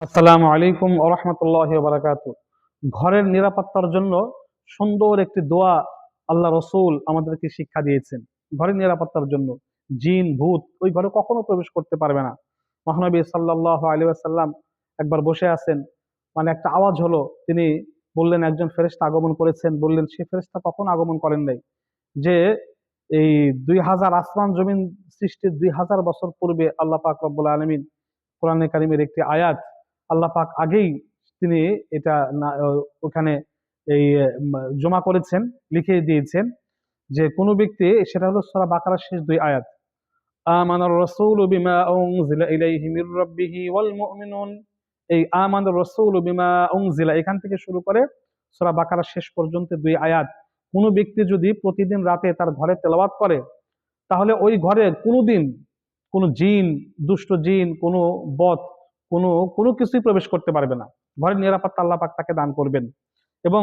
আসসালামু আলাইকুম ওয়া রাহমাতুল্লাহি ওয়া বারাকাতুহু। ঘরের নিরাপত্তার জন্য সুন্দর একটি দোয়া আল্লাহ রসুল আমাদেরকে শিক্ষা দিয়েছেন। ঘরের নিরাপত্তার জন্য জিন ভূত ওই ঘরে কখনো প্রবেশ করতে পারবে না। মহানবী সাল্লাল্লাহু আলাইহি ওয়াসাল্লাম একবার বসে আছেন, মানে একটা আওয়াজ হলো, তিনি বললেন একজন ফেরেশতা আগমন করেছেন। বললেন সে ফেরেশতা কখনো আগমন করেন নাই, যে এই 2000 আসমান জমিন সৃষ্টির 2000 বছর পূর্বে আল্লাহ পাক রব্বুল আলামিন কোরআনে কারিমের একটি আয়াত আল্লাহ পাক আগেই তিনি এটা ওখানে এই জমা করেছেন, লিখে দিয়েছেন, যে কোনো ব্যক্তি, সেটা হলো সূরা বাকারার শেষ দুই আয়াত, আমানার রাসূলু বিমা উনজিলা ইলাইহি মির রাব্বিহি ওয়াল মুমিনুন। এই আমানার রাসূলু বিমা উনজিলা এখান থেকে শুরু করে সূরা বাকারার শেষ পর্যন্ত দুই আয়াত কোনো ব্যক্তি যদি প্রতিদিন রাতে তার ঘরে তেলাওয়াত করে, তাহলে ওই ঘরে কোনোদিন কোনো জিন, দুষ্ট জিন, কোনো বদ, কোনো কোনো কিছুই প্রবেশ করতে পারবে না। ঘরের নিরাপত্তা আল্লাহ পাক তাকে দান করবেন এবং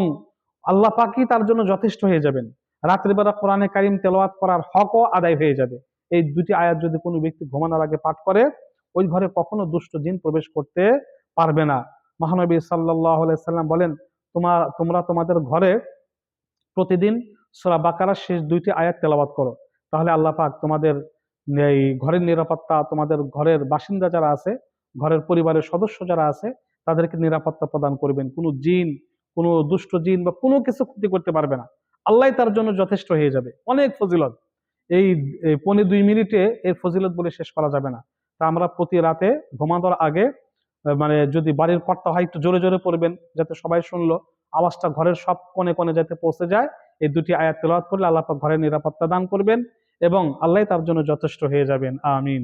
আল্লাহ পাকই তার জন্য যথেষ্ট হয়ে যাবেন। রাত্রিবেলা কোরআনে কারিম তেলাওয়াত করার হকও আদায় হয়ে যাবে। এই দুটি আয়াত যদি কোনো ব্যক্তি ঘুমানোর আগে পাঠ করে, ওই ঘরে কখনো দুষ্ট জিন প্রবেশ করতে পারবে না। মহানবী সাল্লাল্লাহু আলাইহি সাল্লাম বলেন, তোমরা তোমাদের ঘরে প্রতিদিন সূরা বাকারার শেষ দুইটি আয়াত তেলাওয়াত করো, তাহলে আল্লাহ পাক তোমাদের এই ঘরের নিরাপত্তা, তোমাদের ঘরের বাসিন্দা যারা আছে, ঘরের পরিবারের সদস্য যারা আছে, তাদেরকে নিরাপত্তা প্রদান করবেন। কোনো জিন, কোনো দুষ্ট জিন বা কোনো কিছু ক্ষতি করতে পারবে না। আল্লাহ তার জন্য যথেষ্ট হয়ে যাবে। অনেক ফজিলত, এই এই 1.5-2 মিনিটে এর ফজিলত বলে শেষ করা যাবে না। তা আমরা প্রতি রাতে ঘুমানোর আগে মানে যদি বাড়ির কর্তা হয় একটু জোরে জোরে পড়বেন, যাতে সবাই শুনলো, আওয়াজটা ঘরের সব কোণে কোণে যাতে পৌঁছে যায়। এই দুটি আয়াত তেলাওয়াত করলে আল্লাহ পাক ঘরের নিরাপত্তা দান করবেন এবং আল্লাহ তার জন্য যথেষ্ট হয়ে যাবেন। আমিন।